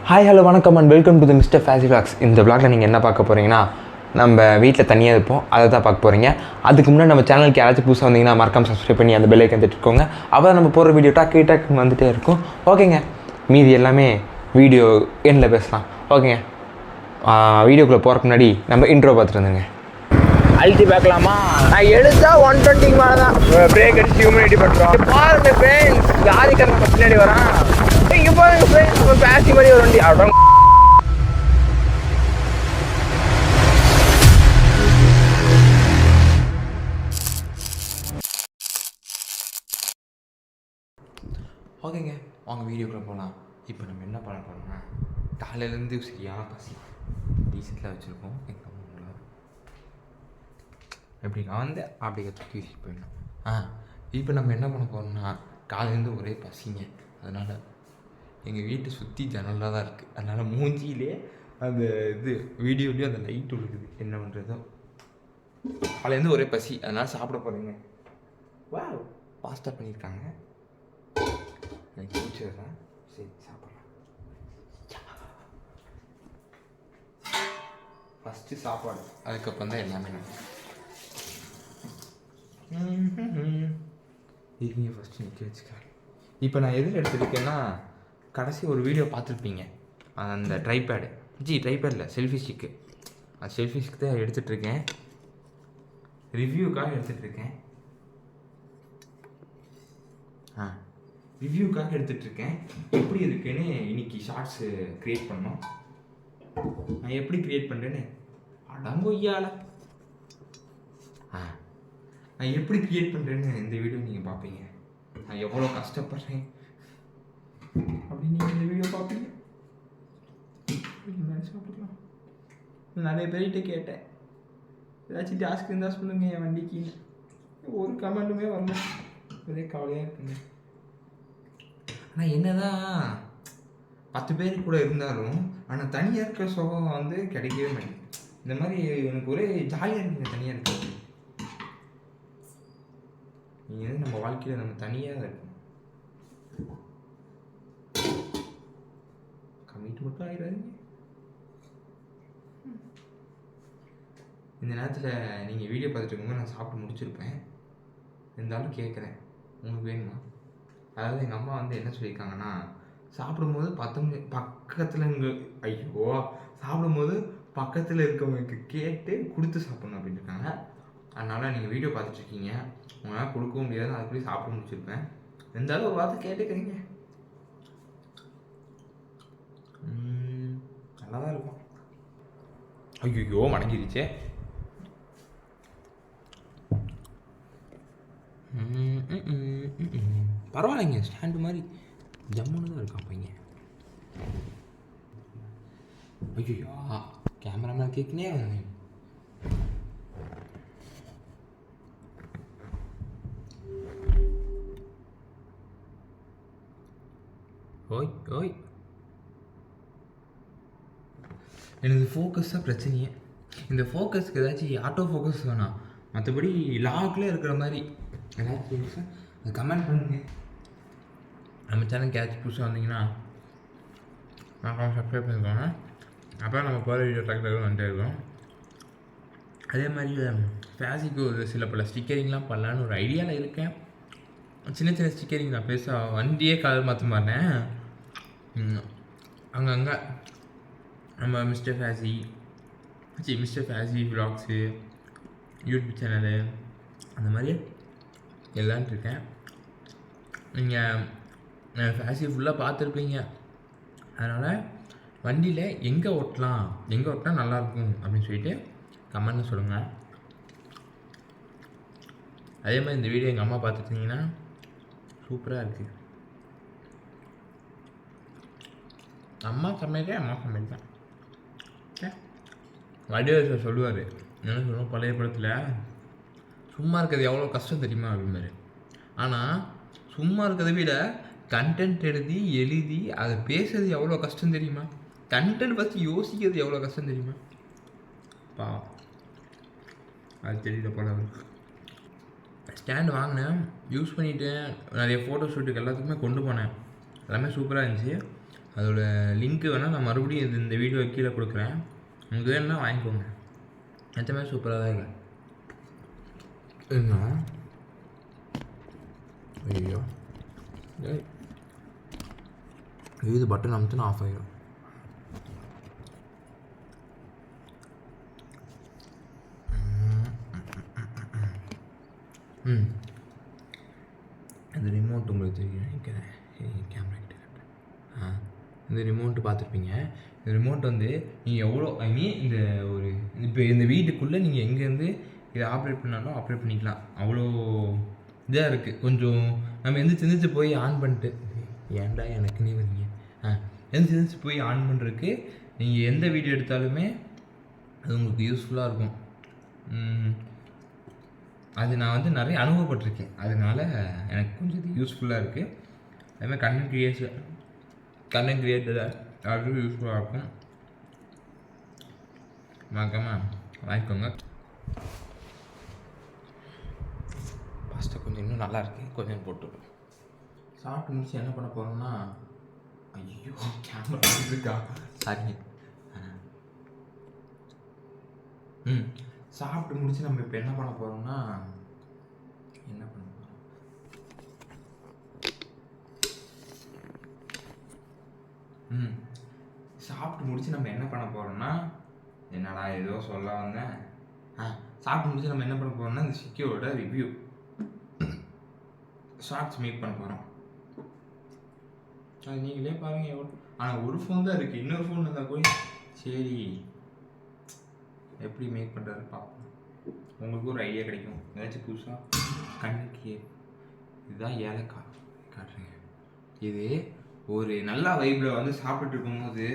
Hi hello வணக்கம் and welcome to the mister Facey vlogs. இந்த விளாகில் நீங்கள் என்ன பார்க்க போகிறீங்கன்னா, நம்ம வீட்டில் தனியாக இருப்போம், அதை தான் பார்க்க போகிறீங்க. அதுக்கு முன்னாடி நம்ம சேனலுக்கு யாராச்சும் புதுசாக வந்தீங்கன்னா மறக்காம சப்ஸ்கிரைப் பண்ணி அந்த பெல் ஐக்கன் தட்டிக்கோங்க. அப்போ தான் நம்ம போகிற வீடியோ டக்கு வந்துகிட்டே இருக்கும். ஓகேங்க, மீதி எல்லாமே வீடியோ எண்ணில் பேசலாம். ஓகேங்க, வீடியோக்குள்ளே போகிறக்கு முன்னாடி நம்ம இன்ட்ரோ பார்த்துட்டு வந்துங்க. அழுத்தி பார்க்கலாமா? நான் எழுத்தா 120 மேலே தான் பிரேக் அடிச்சு ஹியூமினிட்டி பண்ணுறோம். பாருங்க ஃப்ரெண்ட்ஸ், லாரிக்காரன் நம்ம பின்னாடி வரான். இங்கே பாருங்க ஃப்ரெண்ட்ஸ், ஒரு பேசி மாதிரி ஒரு வண்டி அவ்வளோ. ஓகேங்க, வாங்க வீடியோக்குள்ளே போகலாம். இப்போ நம்ம என்ன பண்ண போகிறோம்னா, காலையிலேருந்து சரியான பசி டீசெண்டாக வச்சுருக்கோம். எங்கள் அம்மாவில் எப்படி நான் வந்து அப்படியே தூக்கி வீசிட்டு போயிடணும். இப்போ நம்ம என்ன பண்ண போகிறோம்னா, காலையிலேருந்து ஒரே பசிங்க. அதனால் எங்கள் வீட்டை சுற்றி ஜன்னலாக தான் இருக்குது. அதனால் மூஞ்சியிலே அந்த இது வீடியோலேயும் அந்த லைட் விழுகுது. என்ன பண்ணுறதோ, காலையிலேருந்து ஒரே பசி, அதனால் சாப்பிட போகிறேங்க. வா, பாஸ்தா பண்ணியிருக்காங்க, எனக்கு பிடிச்சது தான். சரி, சாப்பிட்லாம். ஃபஸ்ட்டு சாப்பாடு, அதுக்கப்புறம் தான் எல்லாமே இதுங்க ஃபஸ்ட்டு நிற்க வச்சுக்கிறேன். இப்போ நான் எதில் எடுத்துருக்கேன்னா, கடைசி ஒரு வீடியோ பார்த்துருப்பீங்க, அந்த ட்ரைபேடில் செல்ஃபி ஸ்டிக்கு. அந்த செல்ஃபி ஸ்டிக் தான் எடுத்துகிட்ருக்கேன், ரிவ்யூக்காக எடுத்துகிட்ருக்கேன். எப்படி இருக்குன்னு இன்னைக்கு ஷார்ட்ஸு க்ரியேட் பண்ணோம். நான் எப்படி க்ரியேட் பண்ணுறேன்னு அடங்கொய்யால நான் எப்படி க்ரியேட் பண்ணுறேன்னு இந்த வீடியோ நீங்கள் பார்ப்பீங்க. நான் எவ்வளோ கஷ்டப்படுறேன் அப்படின்னு நீங்கள் இந்த வீடியோ பார்ப்பீங்க. சாப்பிடலாம். நிறைய பேர்கிட்ட கேட்டேன், ஏதாச்சும் டாஸ்க் இருந்தால் சொல்லுங்கள் என் வண்டிக்கு. ஒரு கமெண்ட்டுமே வரல, ஒரே கவலையாக இருக்குங்க. ஆனால் என்னதான் 10 பேர் கூட இருந்தாலும், ஆனால் தனியாக இருக்கிற சுகம் வந்து கிடைக்கவே மாட்டேங்குது. இந்த மாதிரி எனக்கு ஒரே ஜாலியாக இருக்குங்க தனியாக இருக்கிறது. நீங்கள் வந்து நம்ம வாழ்க்கையில் நம்ம தனியாக தான் இருக்கணும். கம்மிட்டு மட்டும் ஆகிடாதீங்க. இந்த நேரத்தில் நீங்கள் வீடியோ பார்த்துட்டு இருக்கும்போது நான் சாப்பிட்டு முடிச்சிருப்பேன். இருந்தாலும் கேட்குறேன், உங்களுக்கு வேணுமா? அதாவது எங்கள் அம்மா வந்து என்ன சொல்லியிருக்காங்கன்னா, சாப்பிடும்போது சாப்பிடும்போது பக்கத்தில் இருக்கவங்களுக்கு கேட்டு கொடுத்து சாப்பிட்ணும் அப்படின்னு இருக்காங்க. அதனால் நீங்கள் வீடியோ பார்த்துட்ருக்கீங்க, உங்களால் கொடுக்கவும் முடியாது, அதுக்குள்ளேயே சாப்பிட முடிச்சிருப்பேன். இருந்தாலும் ஒரு வார்த்தை கேட்டுக்கிறீங்க, நல்லா தான் இருக்கும். ஐயோ மடங்கிருச்சே. பரவாயில்லைங்க, ஸ்டாண்டு மாதிரி ஜம்முன்னு தான் இருக்கான் பையன். ஐயோ, கேமராமேன் கேட்குனே. ஓய் எனது ஃபோக்கஸ் தான் பிரச்சனையே. இந்த ஃபோக்கஸ்க்கு ஏதாச்சும் ஆட்டோ ஃபோக்கஸ் வேணாம், மற்றபடி லாக்ல இருக்கிற மாதிரி ஏதாச்சும் அதை கமெண்ட் பண்ணுங்க. நம்ம சேனலுக்கு ஏதாச்சும் புதுசாக வந்தீங்கன்னா நான் சப்ஸ்கிரைப் பண்ணிக்கோங்க. அப்போ நம்ம போகிற வீடியோ டக்கு வந்துட்டே இருக்கோம். அதே மாதிரி ஃபேஸிக்கு ஒரு சில பல ஸ்டிக்கரிங்லாம் பண்ணலான்னு ஒரு ஐடியாவில் இருக்கேன். சின்ன ஸ்டிக்கரிங் நான் பெருசாக வண்டியே கலர் மாற்ற மாட்டேன். அங்கங்கே நம்ம மிஸ்டர் ஃபேஸி விலாக்ஸு, யூடியூப் சேனலு, அந்த மாதிரி எல்லான்ட்டு இருக்கேன். நீங்கள் ஃபேஸி ஃபுல்லாக பார்த்துருப்பீங்க. அதனால் வண்டியில் எங்கே ஓட்டினா நல்லாயிருக்கும் அப்படின்னு சொல்லிட்டு கமெண்ட்டில் சொல்லுங்கள். அதே மாதிரி இந்த வீடியோ எங்கள் அம்மா பார்த்துட்டிங்கன்னா சூப்பராக இருக்குது. அம்மா சமையல் தான். வடிவேல் சொல்லுவார், என்ன சொல்லுவோம், பழைய படத்தில் சும்மா இருக்கிறது எவ்வளோ கஷ்டம் தெரியுமா அப்படின்னாரு. ஆனால் சும்மா இருக்கிறத விட கண்டென்ட் எழுதி அதை பேசுறது எவ்வளோ கஷ்டம் தெரியுமா? கண்டென்ட் ஃபஸ்ட்டு யோசிக்கிறது எவ்வளோ கஷ்டம் தெரியுமா? அது தெரியல போல. ஸ்டாண்ட் வாங்கினேன், யூஸ் பண்ணிவிட்டேன், நிறைய ஃபோட்டோ ஷூட்டுக்கு எல்லாத்துக்குமே கொண்டு போனேன், எல்லாமே சூப்பராக இருந்துச்சு. அதோட லிங்க்கு வேணால் நான் மறுபடியும் இந்த வீடியோ கீழே கொடுக்குறேன். உங்களுக்கு வேணும்னா வாங்கிக்கோங்க. எத்தனை சூப்பராக தான் இருக்கு. இன்னும் ஐயோ இது பட்டன் அமுத்துனா ஆஃப் ஆகிடும். இந்த ரிமோட் உங்களுக்கு தெரியும் நினைக்கிறேன். கேமரா கிட்ட இந்த ரிமோட்டு பார்த்துருப்பீங்க. இந்த ரிமோட் வந்து நீங்கள் எவ்வளோ இந்த ஒரு இப்போ இந்த வீட்டுக்குள்ளே நீங்கள் எங்கேருந்து இதை ஆப்ரேட் பண்ணாலும் ஆப்ரேட் பண்ணிக்கலாம். அவ்வளோ இதாக இருக்குது. கொஞ்சம் நம்ம எந்திரிச்சு போய் ஆன் பண்ணிட்டு ஏன்டா எனக்குன்னே வரீங்க. எந்திரிச்சு போய் ஆன் பண்ணுறதுக்கு நீங்கள் எந்த வீடியோ எடுத்தாலுமே அது உங்களுக்கு யூஸ்ஃபுல்லாக இருக்கும். அது நான் வந்து நிறைய அனுபவப்பட்டிருக்கேன். அதனால் எனக்கு கொஞ்சம் இது யூஸ்ஃபுல்லாக இருக்குது. அதுமாதிரி கண்டென்ட் கிரியேட்டர் அதுவும் யூஸ்ஃபுல்லாக இருக்கும். மறக்காமல் வாங்கிக்கோங்க. பாஸ்டா கொஞ்சம் இன்னும் நல்லா இருக்குது. கொஞ்சம் போட்டு சாப்பிட்டு முடிச்சு என்ன பண்ண போகிறோம்னா, ஐயோ கேமரா இருக்கா, சாரி. சாப்பிட்டு முடிச்சு நம்ம இப்போ என்ன பண்ண போகிறோம்னா சாப்பிட்டு முடிச்சு நம்ம என்ன பண்ண போகிறோம்னா என்னடா ஏதோ சொல்ல வந்தேன். சாப்பிட்டு முடிச்சு நம்ம என்ன பண்ண போகிறோம்னா இந்த ஸ்விக்கியோட ரிவ்யூ ஷார்ட்ஸ் மேக் பண்ண போகிறோம். அது நீங்களே பாருங்கள் எவ்வளோ. ஆனால் ஒரு ஃபோன் தான் இருக்குது. இன்னொரு ஃபோன் இருந்தால் கூட சரி எப்படி மேக் பண்ணுறது பார்ப்போம். உங்களுக்கு ஒரு ஐடியா கிடைக்கும். ஏதாச்சும் புதுசாக கண்ணுக்கு இதுதான் ஏலக்காய் காட்டுறேங்க. இது ஒரு நல்ல வைப்பில் வந்து சாப்பிட்டு இருக்கும்போது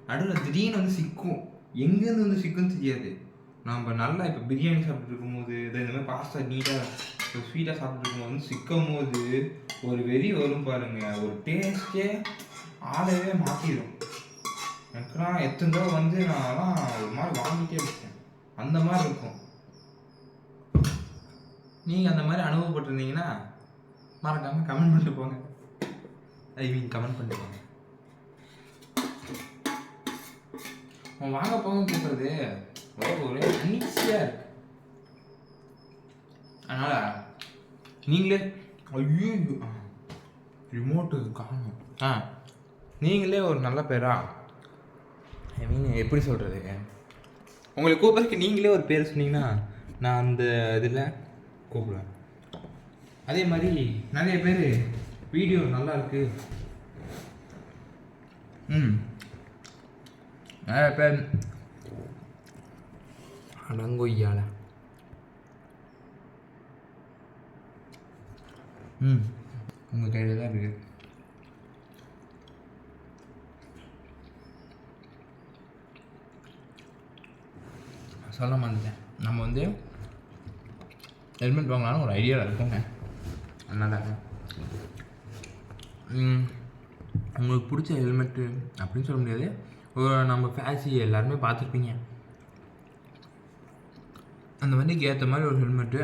நடுவில் திடீர்னு வந்து சிக்கும். எங்கேருந்து வந்து சிக்குன்னு தெரியாது. நம்ம நல்லா இப்போ பிரியாணி சாப்பிட்டு இருக்கும்போது இந்த மாதிரி பாஸ்தா நீட்டாக ஸ்வீட்டாக சாப்பிட்டு இருக்கும்போது வந்து சிக்கும் போது ஒரு வெறி வரும் பாருங்க. ஒரு டேஸ்ட்டே ஆளவே மாற்றிடும். எனக்குலாம் எத்தனை தடவை வந்து நான்லாம் ஒரு மாதிரி வாங்கிட்டே இருக்கேன். அந்த மாதிரி இருக்கும். நீங்கள் அந்த மாதிரி அனுபவப்பட்டிருந்தீங்கன்னா மறக்காமல் கமெண்ட் பண்ணிட்டு போங்க. கமெண்ட் பண்ணிட்டு போங்க. வாங்க போங்க கூப்பிட்றது ஒரே அன்ஈஸியாக இருக்கு. அதனால் நீங்களே ஐயோ ரிமோட்டு காணும். நீங்களே ஒரு நல்ல பேரா எப்படி சொல்கிறது, உங்களை கூப்பிட்றதுக்கு நீங்களே ஒரு பேர் சொன்னீங்கன்னா நான் அந்த இதில் கூப்பிடுவேன். அதே மாதிரி நிறைய பேர் வீடியோ நல்லா இருக்கு நிறைய பேர் அடங்கொய்யால உங்கள் கையில் தான் இருக்குது. சொல்ல மாட்டேன். நம்ம வந்து ஹெல்மெட் வாங்கலான்னு ஒரு ஐடியாவில் இருக்கோங்க. அதனால் உங்களுக்கு பிடிச்ச ஹெல்மெட்டு அப்படின்னு சொல்ல முடியாது. நம்ம ஃபேன்சி எல்லாருமே பார்த்துருப்பீங்க. அந்த வண்டிக்கு ஏற்ற மாதிரி ஒரு ஹெல்மெட்டு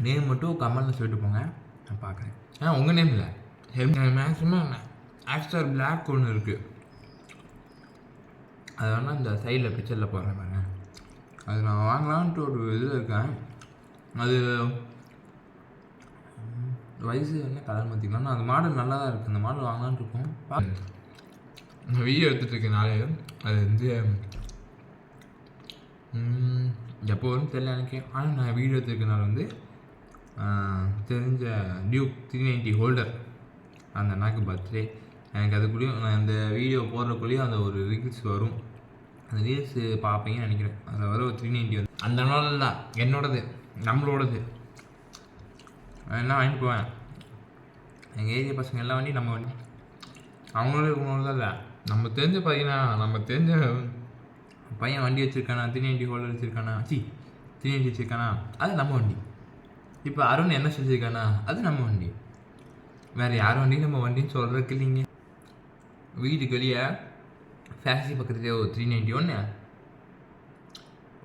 நேம் மட்டும் கமெண்டில் சொல்லிட்டு போங்க, நான் பார்க்குறேன். உங்கள் நேம் இல்லை ஹெல்மெட் மேக்ஸிமம் ஆக்ஸ்டார் பிளாக் ஒன்று இருக்குது. அது வேணால் இந்த சைடில் பிக்சரில் போடுறேன் பாருங்க. அது நான் வாங்கலான்ட்டு ஒரு இதில் இருக்கேன். அது வயசு என்ன கலர் மாற்றிக்கலாம். அந்த மாடல் நல்லா தான் இருக்குது. அந்த மாடல் வாங்கலான்ட்டு இருக்கோம். நான் வீடியோ எடுத்துகிட்ருக்கேன் நாளே. அது வந்து எப்போ வரும்னு தெரியல எனக்கு. ஆனால் நான் வீடியோ எடுத்துருக்கனால வந்து தெரிஞ்ச டியூக் 390 ஹோல்டர் அந்த அண்ணாக்கு பர்த்டே. எனக்கு அதுக்குள்ளேயும் நான் இந்த வீடியோ போடுறக்குள்ளேயும் அந்த ஒரு ரீல்ஸ் வரும். அந்த ரீல்ஸ் பார்ப்பீங்கன்னு நினைக்கிறேன். அதில் வர ஒரு 390 வந்து அந்த நாள் தான் என்னோடது, நம்மளோடது. என்ன வாங்கிட்டு போவேன். எங்கள் ஏரியா பசங்க எல்லா வண்டி நம்ம வண்டி அவங்களோட இவங்களோட தான் இல்லை. நம்ம தெரிஞ்ச பார்த்தீங்கன்னா நம்ம தெரிஞ்ச பையன் வண்டி வச்சுருக்கானா, 390 ஹோல்டர் வச்சுருக்கானா, 390 வச்சுருக்கானா, அது நம்ம வண்டி. இப்போ அருண் என்ன செஞ்சுருக்கானா, அது நம்ம வண்டி. வேறு யார் வண்டியும் நம்ம வண்டின்னு சொல்கிறதுக்கு இல்லைங்க. வீட்டுக்கு வெளியே ஃபேக்ட்ரி பக்கத்துலேயே ஒரு 391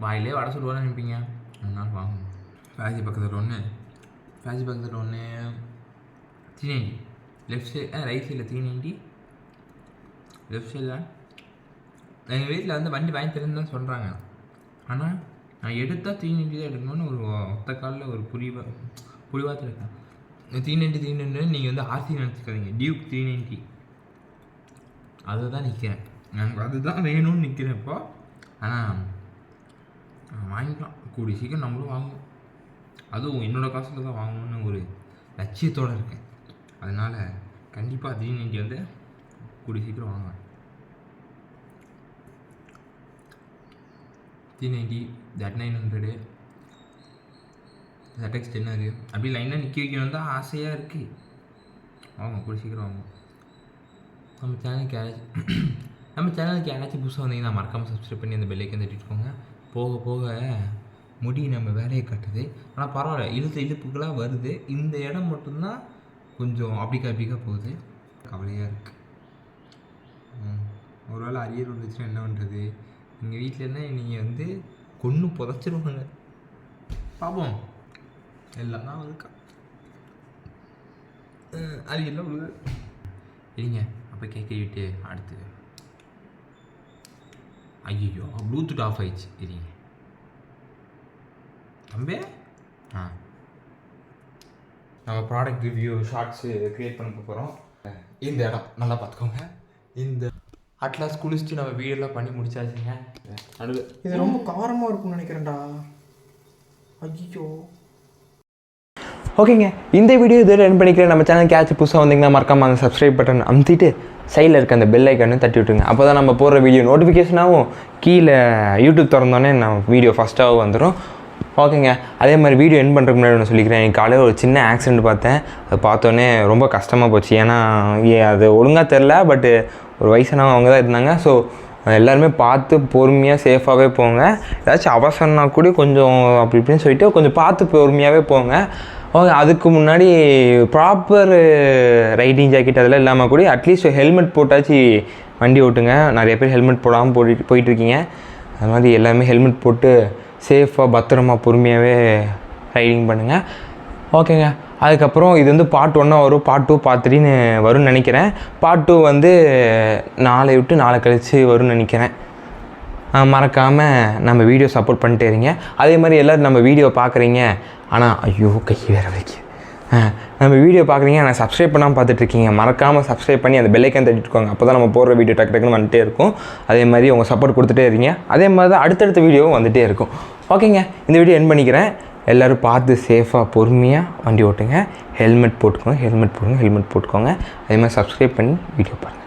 வாயிலே வடை சுடுவான்னு நினைப்பீங்க. அதனால வாங்கணும். ஃபேக்ட்ரி பக்கத்தில் ஒன்று 390 லெஃப்ட் சைடு ரைட் சைடில் 390, லெஃப்ட் சைடில். எங்கள் வீட்டில் வந்து வண்டி வாங்கி தரேன்னு தான் சொல்கிறாங்க. ஆனால் நான் எடுத்தால் 390 தான் எடுக்கணும்னு ஒரு ஒத்த காலில் ஒரு புரிவாத்தில் இருக்கேன். 390 நீங்கள் வந்து ஆர்சி நினச்சிக்காதீங்க, டியூக் 390 அதை தான் நிற்கிறேன். எனக்கு அதுதான் வேணும்னு நிற்கிறேன் இப்போ. ஆனால் வாங்கிக்கலாம், கூடிய சீக்கிரம் நம்மளும் வாங்குவோம். அதுவும் என்னோடய காசில் தான் வாங்கணும்னு ஒரு லட்சியத்தோடு இருக்கேன். அதனால் கண்டிப்பாக 390 வந்து கூடிய சீக்கிரம் வாங்குவேன். 390, Z900, ZX 10 அப்படி லைனாக நிற்க வைக்கணும் தான் ஆசையாக இருக்குது. வாங்க, கூடிய சீக்கிரம் வாங்குவோம். நம்ம சேனலுக்கு யாராச்சும் புதுசாக வந்தீங்கன்னா மறக்காமல் சப்ஸ்கிரைப் பண்ணி அந்த பெல்லைக்கன் தட்டிட்டுக்கோங்க. போக போக முடி நம்ம வேலையை கட்டுது. ஆனால் பரவாயில்ல, இழுப்புகளாக வருது. இந்த இடம் மட்டும்தான் கொஞ்சம் அப்படிக்கா போகுது. கவலையாக இருக்குது. ஒருவேளை அரியர் வந்துச்சுன்னா என்ன பண்ணுறது? எங்கள் வீட்டில் என்ன நீங்கள் வந்து கொன்று புதைச்சிருவாங்க. பார்ப்போம். எல்லாம் தான் இருக்கா அரியெல்லாம் விழுது. இல்லைங்க, அப்போ கேட்க விட்டு அடுத்து ஐயோ ப்ளூடூத் ஆஃப் ஆயிடுச்சு. இல்லைங்க தம்பி, நம்ம ப்ராடக்ட் ரிவ்யூ ஷார்ட்ஸு க்ரியேட் பண்ண போகிறோம். இந்த இடம் நல்லா பார்த்துக்கோங்க. இந்த அட்லாஸ் குளிச்சுட்டு நம்ம வீடெல்லாம் பண்ணி முடிச்சாச்சுங்க. இது ரொம்ப காரமாக இருக்கும்னு நினைக்கிறேன்டா. ஐயோ. ஓகேங்க, இந்த வீடியோ இதில் ரன் பண்ணிக்கிறேன். நம்ம சேனலுக்கு யாச்சும் புதுசாக வந்தீங்கன்னா மறக்காமல் அந்த சப்ஸ்கிரைப் பட்டன் அமுத்திட்டு சைடில் இருக்க அந்த பெல் ஐக்கானு தட்டி விட்டுருங்க. அப்போ தான் நம்ம போடுற வீடியோ நோட்டிஃபிகேஷனாகவும் கீழே யூடியூப் திறந்தோடனே நம்ம வீடியோ ஃபஸ்ட்டாகவும் வந்துடும். ஓகேங்க, அதே மாதிரி வீடியோ என் பண்ணுறதுக்கு முன்னாடி ஒன்று சொல்லிக்கிறேன். எனக்கு காலையில் ஒரு சின்ன ஆக்சிடெண்ட் பார்த்தேன். அது பார்த்தோன்னே ரொம்ப கஷ்டமாக போச்சு. ஏன்னா அது ஒழுங்காக தெரில, பட்டு ஒரு வயசானவங்க அவங்க தான் இருந்தாங்க. ஸோ எல்லாருமே பார்த்து பொறுமையாக சேஃபாகவே போங்க. ஏதாச்சும் அவசரம்னா கூட கொஞ்சம் அப்படி இப்படின்னு சொல்லிட்டு கொஞ்சம் பார்த்து பொறுமையாகவே போங்க. ஓகே, அதுக்கு முன்னாடி ப்ராப்பர் ரைடிங் ஜாக்கெட் அதெல்லாம் இல்லாமல் கூட அட்லீஸ்ட் ஹெல்மெட் போட்டாச்சு வண்டி ஓட்டுங்க. நிறைய பேர் ஹெல்மெட் போடாமல் போயிட்டுருக்கீங்க. அது மாதிரி எல்லாமே ஹெல்மெட் போட்டு சேஃபாக பத்திரமா பொறுமையாகவே ரைடிங் பண்ணுங்கள். ஓகேங்க, அதுக்கப்புறம் இது வந்து பார்ட் 1 வரும், பார்ட் 2 பார்ட் 3 வரும்னு நினைக்கிறேன். பார்ட் 2 வந்து நாளை விட்டு நாளை கழித்து வரும்னு நினைக்கிறேன். மறக்காமல் நம்ம வீடியோ சப்போர்ட் பண்ணிட்டே இருங்க. அதே மாதிரி எல்லோரும் நம்ம வீடியோ பார்க்குறீங்க, ஆனால் ஐயோ கை வேறு வைக்க நம்ம வீடியோ பார்க்குறீங்க, ஆனால் சப்ஸ்கிரைப் பண்ணாமல் பார்த்துட்ருக்கீங்க. மறக்காமல் சப்ஸ்கிரைப் பண்ணி அந்த பெல்லைக்கன் தட்டிட்டுக்கோங்க. அப்போ தான் நம்ம போடுற வீடியோ டக்குன்னு வந்துட்டே இருக்கும். அதே மாதிரி உங்கள் சப்போர்ட் கொடுத்துட்டே இருங்க. அதே மாதிரி தான் அடுத்தடுத்த வீடியோவும் வந்துகிட்டே இருக்கும். ஓகேங்க, இந்த வீடியோ என் பண்ணிக்கிறேன். எல்லோரும் பார்த்து சேஃபாக பொறுமையாக வண்டி ஓட்டுங்க. ஹெல்மெட் போட்டுக்கோங்க. அதே மாதிரி சப்ஸ்கிரைப் பண்ணி வீடியோ பாருங்கள்.